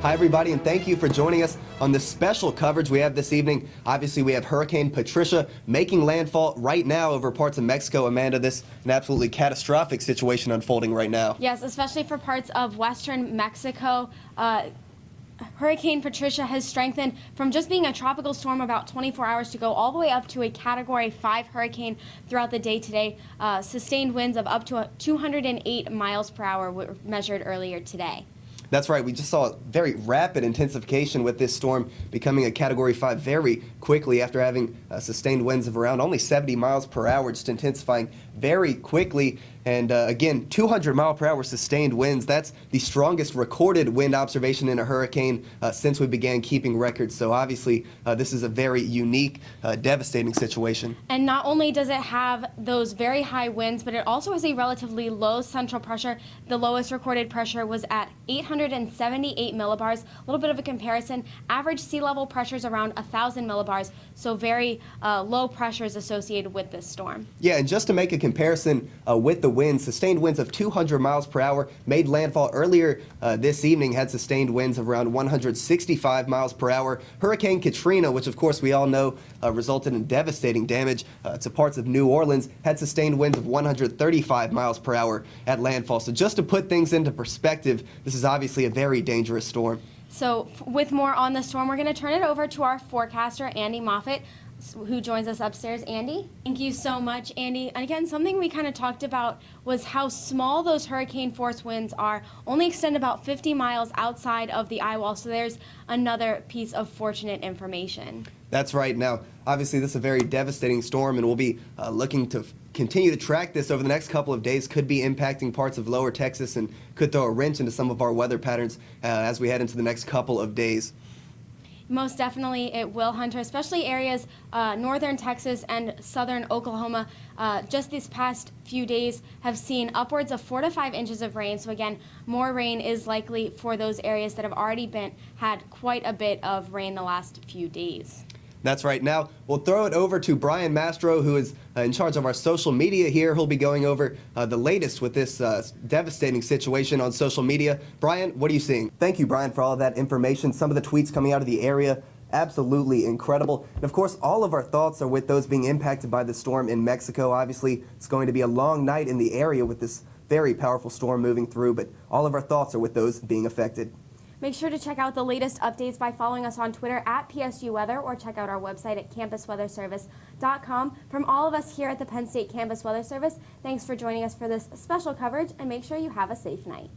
Hi, everybody, and thank you for joining us on the special coverage we have this evening. Obviously, we have Hurricane Patricia making landfall right now over parts of Mexico. Amanda, this is an absolutely catastrophic situation unfolding right now. Yes, especially for parts of western Mexico. Hurricane Patricia has strengthened from just being a tropical storm about 24 hours ago all the way up to a Category 5 hurricane throughout the day today. Sustained winds of up to 208 miles per hour were measured earlier today. That's right. We just saw a very rapid intensification with this storm becoming a Category 5 very quickly after having sustained winds of around only 70 miles per hour, just intensifying very quickly. And again, 200 mile per hour sustained winds. That's the strongest recorded wind observation in a hurricane since we began keeping records. So obviously, this is a very unique, devastating situation. And not only does it have those very high winds, but it also has a relatively low central pressure. The lowest recorded pressure was at 878 millibars. A little bit of a comparison. Average sea level pressure is around 1,000 millibars. So very low pressures associated with this storm. Yeah, and just to make a comparison with the winds, sustained winds of 200 miles per hour made landfall earlier this evening, had sustained winds of around 165 miles per hour. Hurricane Katrina, which of course we all know resulted in devastating damage to parts of New Orleans, had sustained winds of 135 miles per hour at landfall. So just to put things into perspective, this is obviously a very dangerous storm. So with more on the storm, we're going to turn it over to our forecaster, Andy Moffett, who joins us upstairs. Andy? Thank you so much, Andy. And again, something we kind of talked about was how small those hurricane force winds are, only extend about 50 miles outside of the eye wall. So there's another piece of fortunate information. That's right. Now, obviously, this is a very devastating storm, and we'll be looking to continue to track this over the next couple of days. Could be impacting parts of lower Texas and could throw a wrench into some of our weather patterns as we head into the next couple of days. Most definitely it will, Hunter, especially areas northern Texas and southern Oklahoma. Just these past few days have seen upwards of 4 to 5 inches of rain. So again, more rain is likely for those areas that have already had quite a bit of rain the last few days. That's right. Now, we'll throw it over to Brian Mastro, who is in charge of our social media here. He'll be going over the latest with this devastating situation on social media. Brian, what are you seeing? Thank you, Brian, for all of that information. Some of the tweets coming out of the area, absolutely incredible. And of course, all of our thoughts are with those being impacted by the storm in Mexico. Obviously, it's going to be a long night in the area with this very powerful storm moving through, but all of our thoughts are with those being affected. Make sure to check out the latest updates by following us on Twitter at PSU Weather or check out our website at campusweatherservice.com. From all of us here at the Penn State Campus Weather Service, thanks for joining us for this special coverage, and make sure you have a safe night.